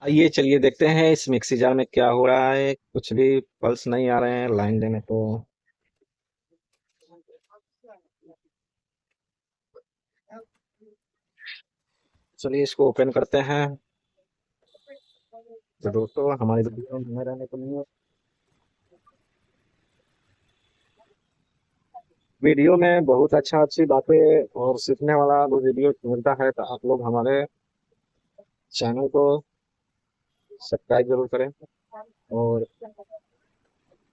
आइए चलिए देखते हैं इस मिक्सी जार में क्या हो रहा है। कुछ भी पल्स नहीं आ रहे हैं लाइन देने को। चलिए इसको ओपन करते हैं। तो दोस्तों हमारी वीडियो में बने रहने के लिए वीडियो में बहुत अच्छी बातें और सीखने वाला वो वीडियो मिलता है, तो आप लोग हमारे चैनल को सब्सक्राइब जरूर करें और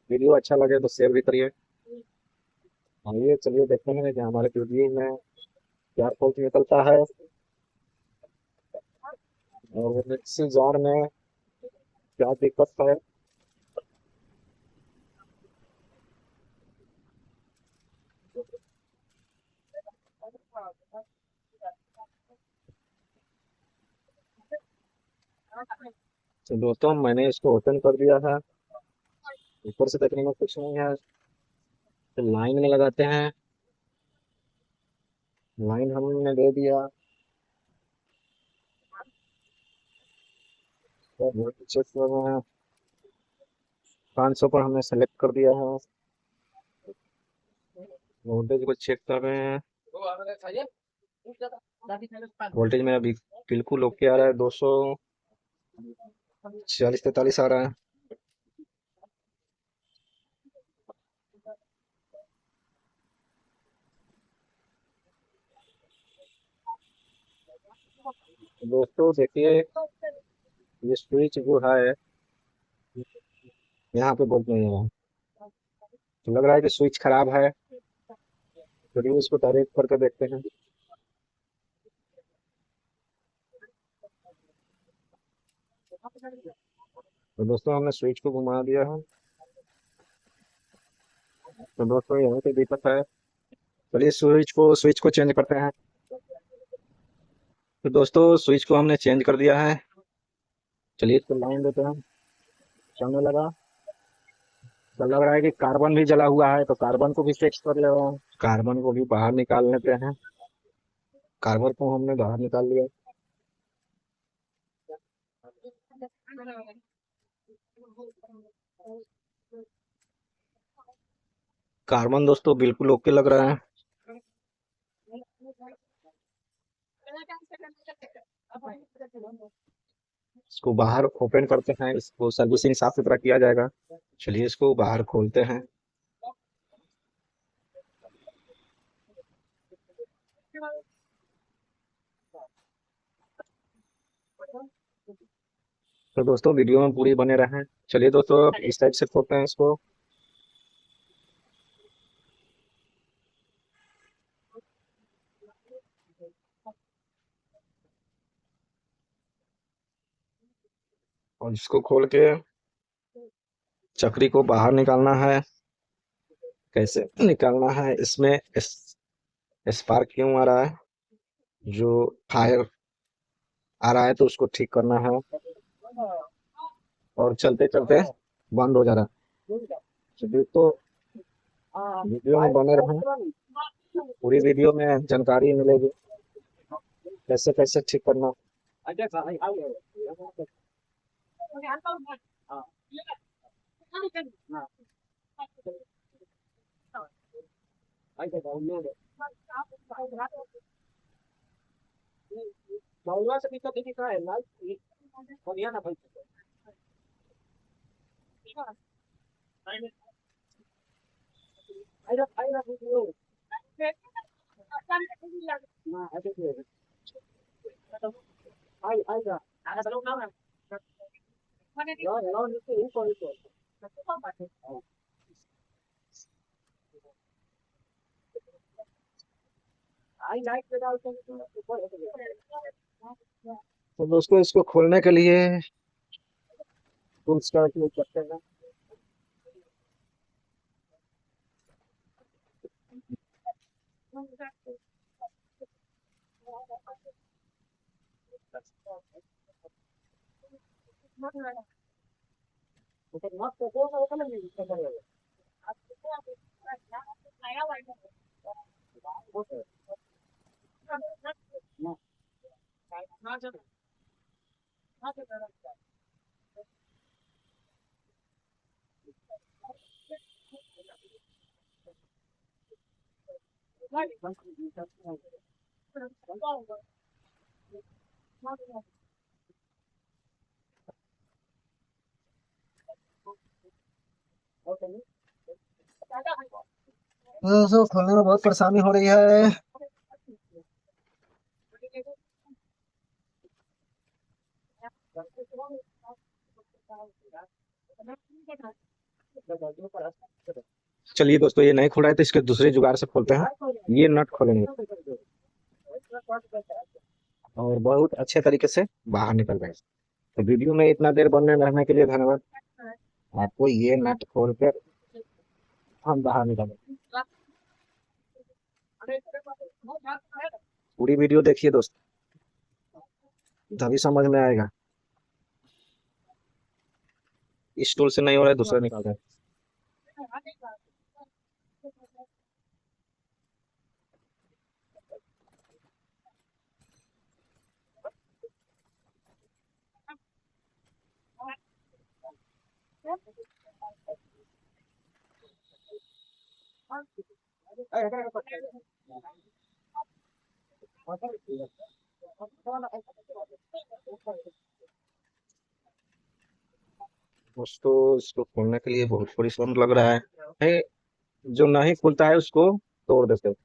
वीडियो अच्छा लगे तो शेयर भी करिए। आइए चलिए देखते हैं कि हमारे वीडियो में क्या फॉल्ट निकलता है और मिक्सी जार में क्या दिक्कत है। तो दोस्तों मैंने इसको ओपन कर दिया है। ऊपर से देखने में कुछ नहीं है, तो लाइन में लगाते हैं। लाइन हमने दे दिया। तो चेक कर रहे हैं। 500 पर हमने सेलेक्ट कर दिया है। वोल्टेज को चेक कर रहे हैं। वोल्टेज मेरा भी बिल्कुल ओके आ रहा है। 240-43 आ रहा है। दोस्तों देखिए, ये स्विच जो है यहाँ पे बोल्ट नहीं है। तो लग रहा है कि स्विच खराब है। चलिए इसको डायरेक्ट करके देखते हैं। तो दोस्तों हमने स्विच को घुमा दिया है। तो दोस्तों यहाँ पे दिक्कत है। चलिए स्विच को चेंज करते हैं। तो दोस्तों स्विच को हमने चेंज कर दिया है। चलिए इसको लाइन देते हैं। चलने लगा। तो लग रहा है कि कार्बन भी जला हुआ है, तो कार्बन को भी चेक कर ले रहा हूँ। कार्बन को भी बाहर निकाल लेते हैं। कार्बन को हमने बाहर निकाल लिया। कार्बन दोस्तों बिल्कुल ओके लग रहा है। इसको बाहर ओपन करते हैं, इसको सर्विसिंग साफ सुथरा किया जाएगा। चलिए इसको बाहर खोलते हैं। तो दोस्तों वीडियो में पूरी बने रहें। चलिए दोस्तों इस साइड से खोलते हैं इसको। और इसको खोल के चक्री को बाहर निकालना है। कैसे निकालना है, इसमें स्पार्क क्यों आ रहा है, जो फायर आ रहा है, तो उसको ठीक करना है। और चलते चलते बंद हो जा रहा है। चलिए तो वीडियो में बने रहें। पूरी वीडियो में जानकारी मिलेगी कैसे कैसे ठीक करना। तो दोस्तों इसको खोलने के लिए टूल्स का उपयोग करते हैं। दोस्तों खोलने में बहुत परेशानी हो रही है। चलिए दोस्तों, ये नहीं खुला है तो इसके दूसरे जुगाड़ से खोलते हैं। ये नट खोलेंगे और बहुत अच्छे तरीके से बाहर निकल जाएगा। तो वीडियो में इतना देर बनने रहने के लिए धन्यवाद। आपको ये नट खोल कर हम बाहर निकालेंगे। पूरी वीडियो देखिए दोस्त, तभी समझ में आएगा। इस टूल से नहीं हो रहा है, दूसरा निकाल रहे हैं। दोस्तों, इसको खोलने के लिए बहुत परिश्रम लग रहा है। है, जो नहीं खुलता है उसको तोड़ देते हैं।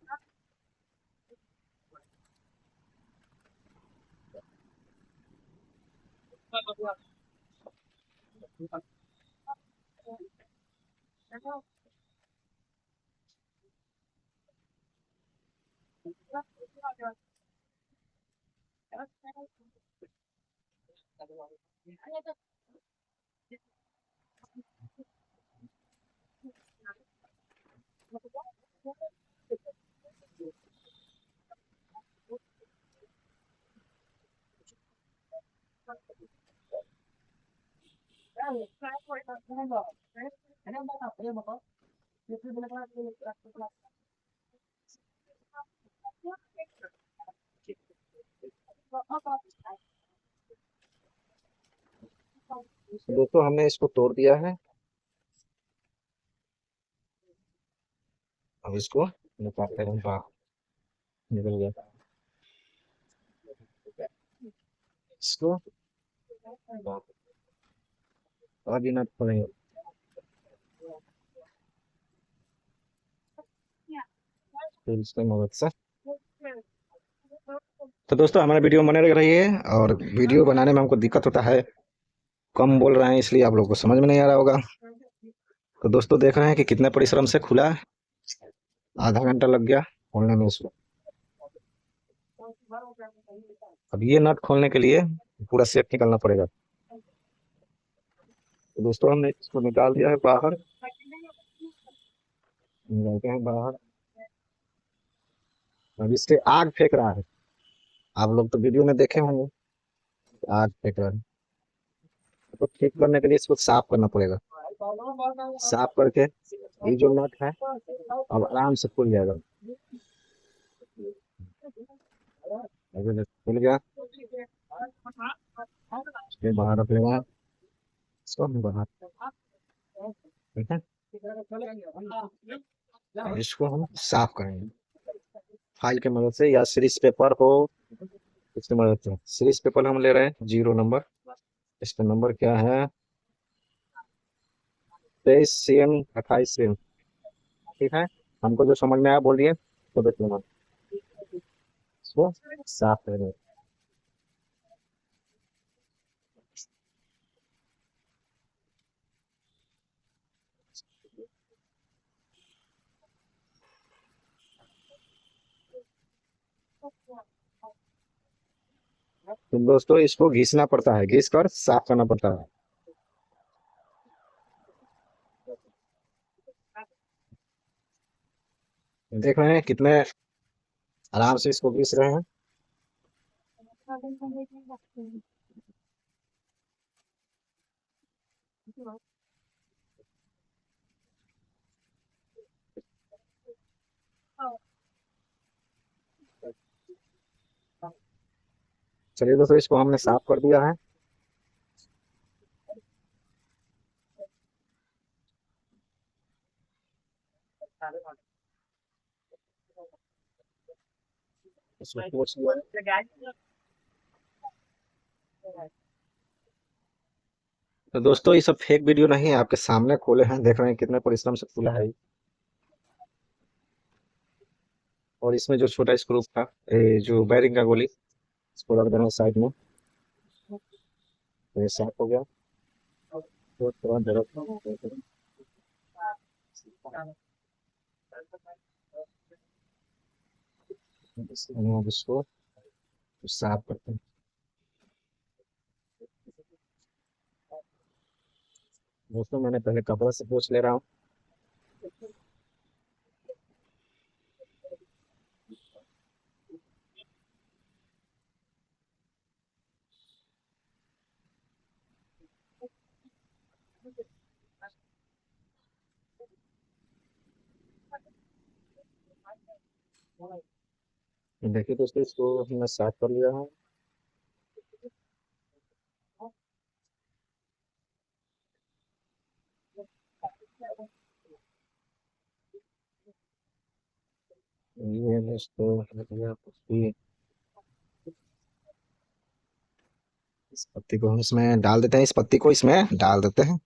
दोस्तों, हमने इसको तोड़ दिया है। अब इसको निकालते हैं बाहर। निकल गया। इसको अभी नट खोलेंगे। फिर इसकी मदद से। तो दोस्तों, हमारा वीडियो बने रह रही है और वीडियो बनाने में हमको दिक्कत होता है। कम बोल रहे हैं इसलिए आप लोगों को समझ में नहीं आ रहा होगा। तो दोस्तों, देख रहे हैं कि कितने परिश्रम से खुला है। आधा घंटा लग गया खोलने में इसको। अब ये नट खोलने के लिए पूरा सेट निकालना पड़ेगा। तो दोस्तों, हमने इसको निकाल दिया है बाहर। निकालते हैं बाहर। अब इससे आग फेंक रहा है। आप लोग तो वीडियो में देखे होंगे, आग फेंक रहा है। तो ठीक करने के लिए इसको साफ करना पड़ेगा। साफ करके ये जो नट है अब आराम से खुल जाएगा। अगर ये खुल गया, इसके बाहर रख लेगा। इसको हम बाहर, ठीक है। अब इसको हम साफ करेंगे फाइल की मदद से या सीरीज पेपर हो, इसकी मदद से। सीरीज पेपर हम ले रहे हैं 0 नंबर। इसका नंबर क्या है? 23 CM 28 CM। ठीक है। हमको जो समझ में आया बोलिए तो देख लेना। इसको साफ करेंगे। तो दोस्तों, इसको घिसना पड़ता है, घिस कर साफ करना पड़ता है। देख रहे हैं कितने आराम से इसको घिस रहे हैं। चलिए दोस्तों, इसको हमने साफ कर दिया है। इसमें पोंछ लिया। तो दोस्तों ये सब फेक वीडियो नहीं है, आपके सामने खोले हैं, देख रहे हैं कितने परिश्रम से खुला है। और इसमें जो छोटा स्क्रू था, जो बैरिंग का गोली, इसको रख देना साइड में। तो ये साफ हो गया। तो तुरंत जरूरत अब इसको साफ करते हैं। दोस्तों मैंने पहले कपड़ा से पोंछ ले रहा हूँ। देखिए दोस्तों इसको हमने साफ कर लिया है। ये दोस्तों हो गया पत्ती। इस पत्ती को हम इसमें डाल देते हैं, इस पत्ती को इसमें डाल देते हैं।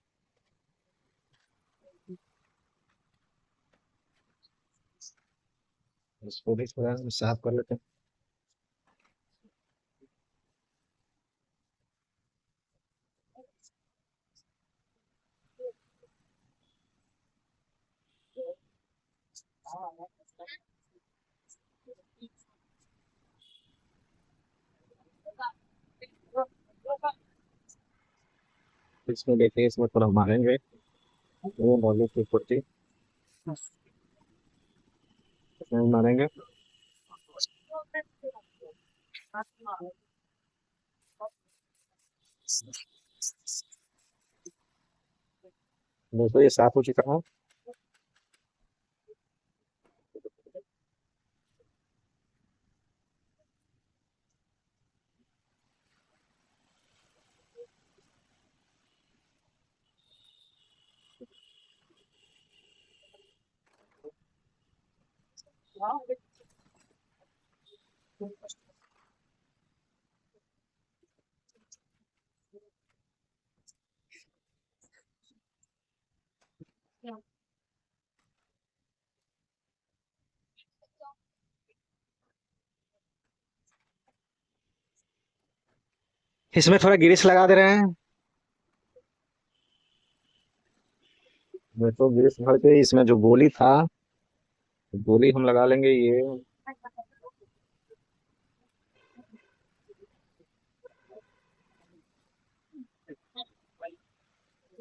इसको भी थोड़ा हम साफ कर लेते हैं। इसमें देखिए, इसमें थोड़ा मारेंगे, वो बॉली की पट्टी इसमें मारेंगे। दोस्तों ये साफ हो चुका है। इसमें थोड़ा ग्रीस लगा दे रहे हैं। दोस्तों ग्रीस भर के इसमें जो गोली था, गोली हम लगा लेंगे ये।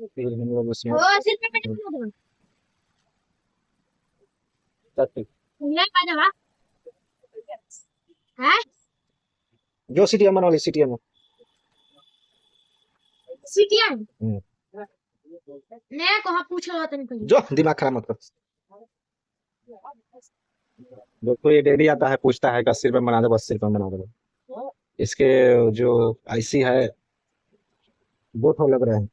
फिर हम लोग उसमें जो सीटी अमन वाली सीटी अमन। हम्म, जो दिमाग खराब मत कर। दोस्तों ये डेली आता है, पूछता है कि 80 रुपये बना दो, 80 रुपये बना दो। इसके जो आईसी है वो तो लग रहे हैं।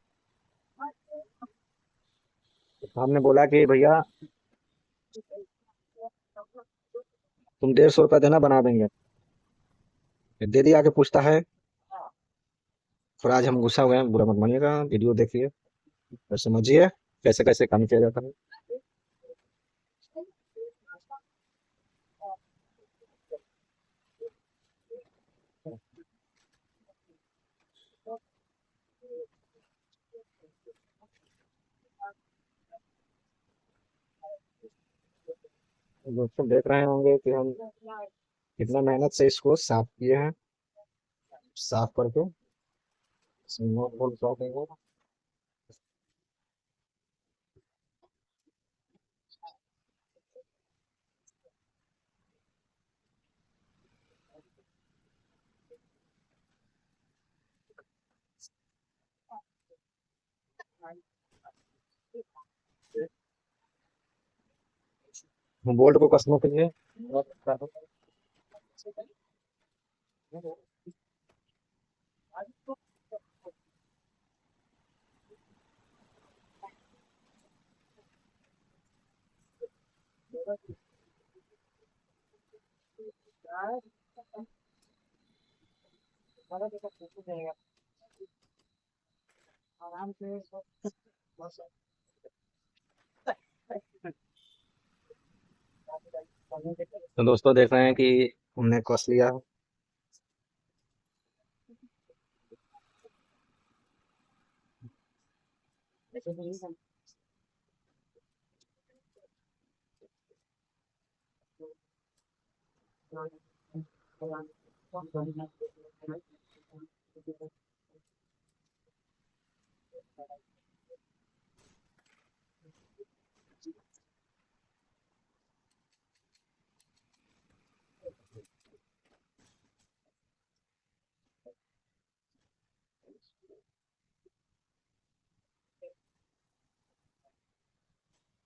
हमने बोला कि भैया तुम 150 रुपया देना, बना देंगे। फिर दे दिया, आके पूछता है। थोड़ा आज हम गुस्सा हो गए हैं, बुरा मत मानिएगा, वीडियो देखिए और समझिए कैसे कैसे काम किया जाता है। दोस्तों देख रहे होंगे कि हम कितना मेहनत से इसको साफ किए हैं। साफ करके इसमें नोट बोल्ट लगा देंगे। बोल्ट को कसने के लिए तो दोस्तों देख रहे हैं कि हमने कस लिया।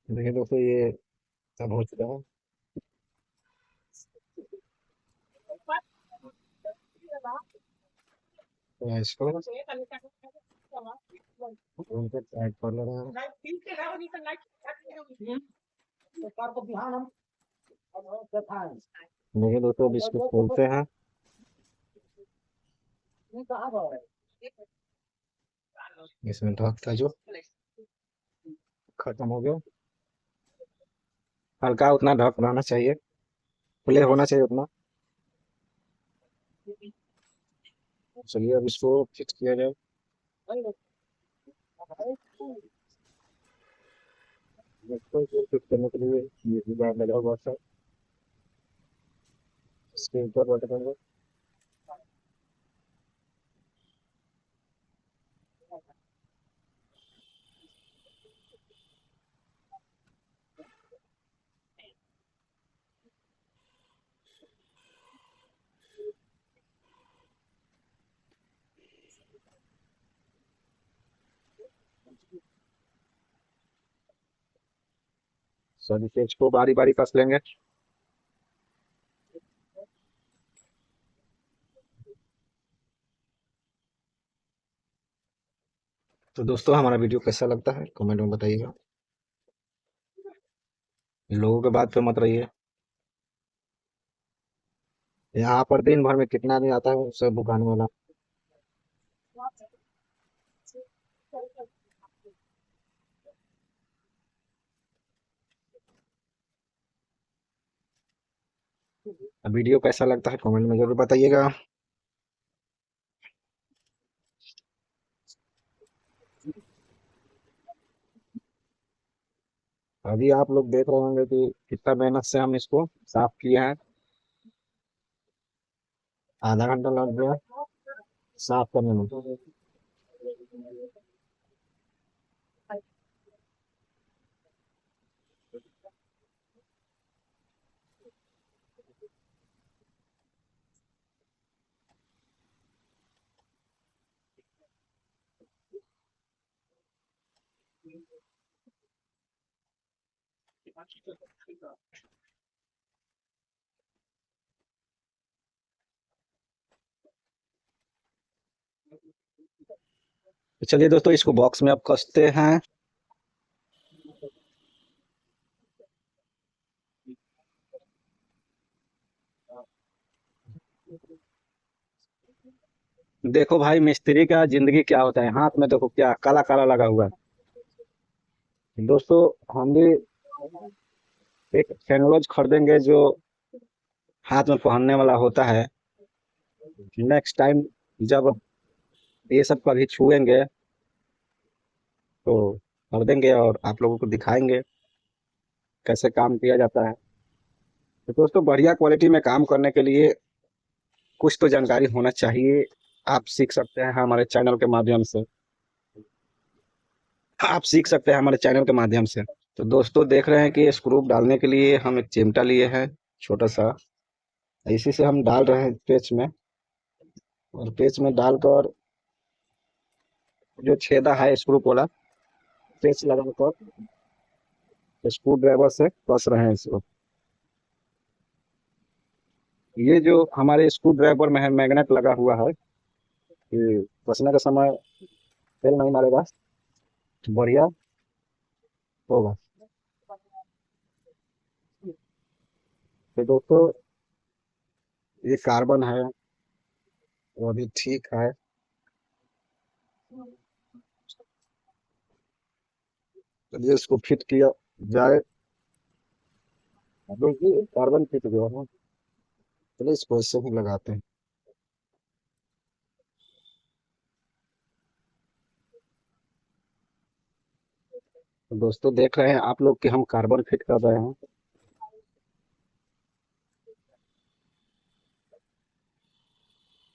देखिए दोस्तों, ये सब हो चुका है। तो इसको उनको टाइट कर ले रहे हैं। देखिए दोस्तों, अब इसको खोलते हैं। इसमें ढक था जो खत्म हो गया। हल्का उतना ढक रहना चाहिए, खुले होना चाहिए उतना। चलिए अब इसको फिक्स किया जाए। इसको फिक्स करने के लिए ये जुगाड़ लगा हुआ था, इसके ऊपर बटन है। सभी पेज को बारी बारी कस लेंगे। तो दोस्तों, हमारा वीडियो कैसा लगता है कमेंट में बताइएगा। लोगों के बात पे मत रहिए। यहाँ पर दिन भर में कितना आदमी आता है सब दुकान वाला। वीडियो कैसा लगता है कमेंट में जरूर बताइएगा। अभी आप लोग देख रहे होंगे कि कितना मेहनत से हम इसको साफ किए हैं। आधा घंटा लग गया साफ करने में। तो चलिए दोस्तों, इसको बॉक्स में अब कसते हैं। देखो भाई, मिस्त्री का जिंदगी क्या होता है, हाथ में देखो क्या काला काला लगा हुआ है। दोस्तों, हम भी एक टेक्नोलॉजी खरीदेंगे जो हाथ में पहनने वाला होता है। नेक्स्ट टाइम जब ये सब कभी छुएंगे तो खरीदेंगे और आप लोगों को दिखाएंगे कैसे काम किया जाता है। तो दोस्तों, बढ़िया क्वालिटी में काम करने के लिए कुछ तो जानकारी होना चाहिए। आप सीख सकते हैं हमारे चैनल के माध्यम से। आप सीख सकते हैं हमारे चैनल के माध्यम से। तो दोस्तों, देख रहे हैं कि स्क्रू डालने के लिए हम एक चिमटा लिए हैं छोटा सा। इसी से हम डाल रहे हैं पेच में। और पेच में डालकर जो छेदा है स्क्रू वाला, पेच लगाकर स्क्रू ड्राइवर से कस रहे हैं इसको। ये जो हमारे स्क्रू ड्राइवर में है मैग्नेट लगा हुआ है, कि कसने के समय तेल नहीं मारेगा, बढ़िया होगा। तो दोस्तों, ये कार्बन है, वो भी ठीक है। चलिए इसको फिट किया जाए। देखिए कार्बन फिट गया है। चलिए इसको ऐसे ही लगाते हैं। तो दोस्तों देख रहे हैं आप लोग कि हम कार्बन फिट कर रहे हैं।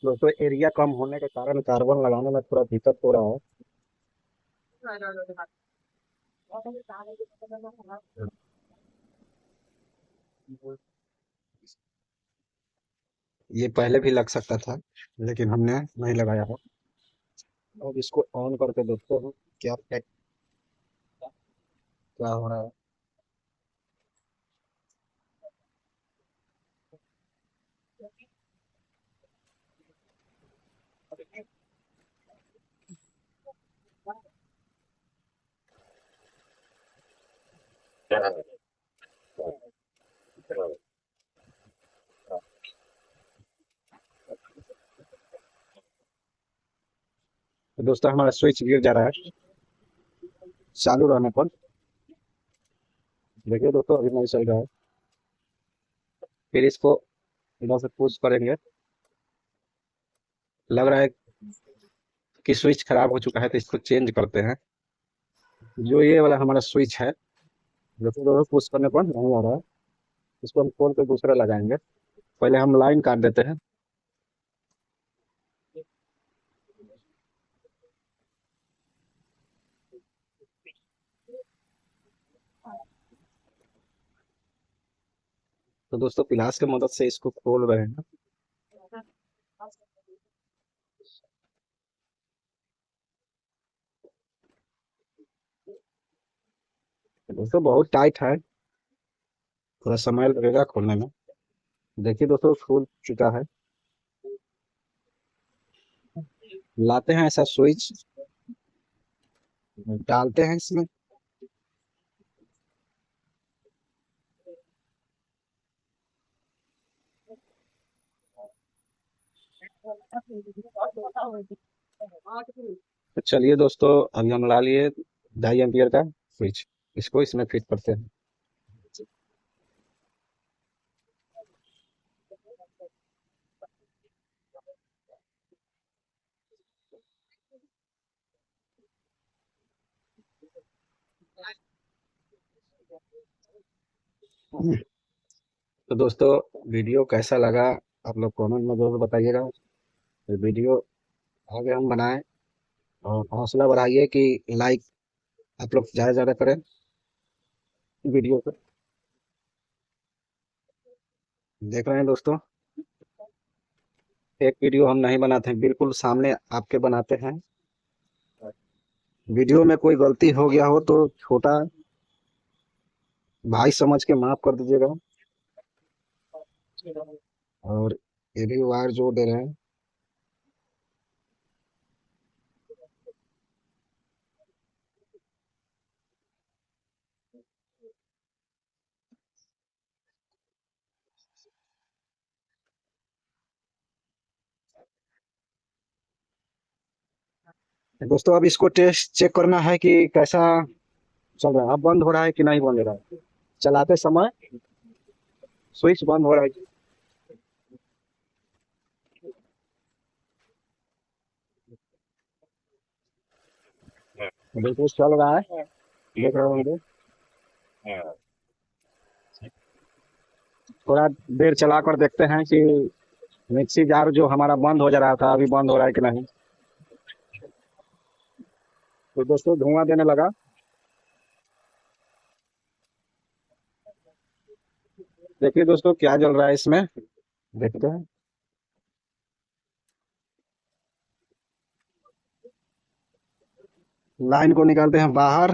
दोस्तों एरिया कम होने के कारण कार्बन लगाने में थोड़ा दिक्कत हो रहा है। ये पहले भी लग सकता था लेकिन हमने नहीं लगाया है। अब इसको ऑन करके देखते हैं क्या क्या हो रहा है। तो दोस्तों हमारा स्विच गिर जा रहा है चालू रहने पर। देखिए दोस्तों अभी नहीं चल रहा है। फिर इसको इधर से पुश करेंगे। लग रहा है कि स्विच खराब हो चुका है तो इसको चेंज करते हैं। जो ये वाला हमारा स्विच है जैसे दोस्तों पुश करने पर नहीं आ रहा है। इसको हम खोल के दूसरा लगाएंगे। पहले हम लाइन काट देते हैं। तो दोस्तों पिलास की मदद से इसको खोल रहे हैं। दोस्तों बहुत टाइट है। थोड़ा समय लगेगा खोलने में। देखिए दोस्तों खुल चुका है। लाते हैं ऐसा स्विच डालते हैं इसमें। तो चलिए दोस्तों अभी हम ला लिए 2.5 एम्पियर का स्विच। इसको इसमें फिट करते हैं। तो दोस्तों वीडियो कैसा लगा आप लोग कमेंट में जरूर बताइएगा। तो वीडियो आगे हम बनाएं और हौसला बढ़ाइए कि लाइक आप लोग ज़्यादा से ज़्यादा करें वीडियो को। देख रहे हैं दोस्तों एक वीडियो हम नहीं बनाते हैं बिल्कुल सामने आपके बनाते हैं। वीडियो में कोई गलती हो गया हो तो छोटा भाई समझ के माफ कर दीजिएगा। और ये भी वायर जोड़ दे रहे हैं। दोस्तों अब इसको टेस्ट चेक करना है कि कैसा चल रहा है। अब बंद हो रहा है कि नहीं बंद हो रहा है। चलाते समय स्विच बंद हो रहा है। बिल्कुल चल रहा है। देख रहे होंगे। थोड़ा देर चला कर देखते हैं कि मिक्सी जार जो हमारा बंद हो जा रहा था अभी बंद हो रहा है कि नहीं। तो दोस्तों धुआं देने लगा। देखिए दोस्तों क्या जल रहा है इसमें। देखते हैं। लाइन को निकालते हैं बाहर।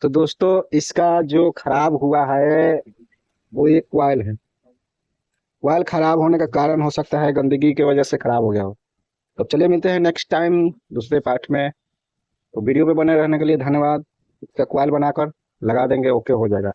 तो दोस्तों इसका जो खराब हुआ है वो एक कॉइल है। कॉइल खराब होने का कारण हो सकता है गंदगी की वजह से खराब हो गया हो। तो चलिए मिलते हैं नेक्स्ट टाइम दूसरे पार्ट में। तो वीडियो पे बने रहने के लिए धन्यवाद। इसका कॉइल बनाकर लगा देंगे, ओके हो जाएगा।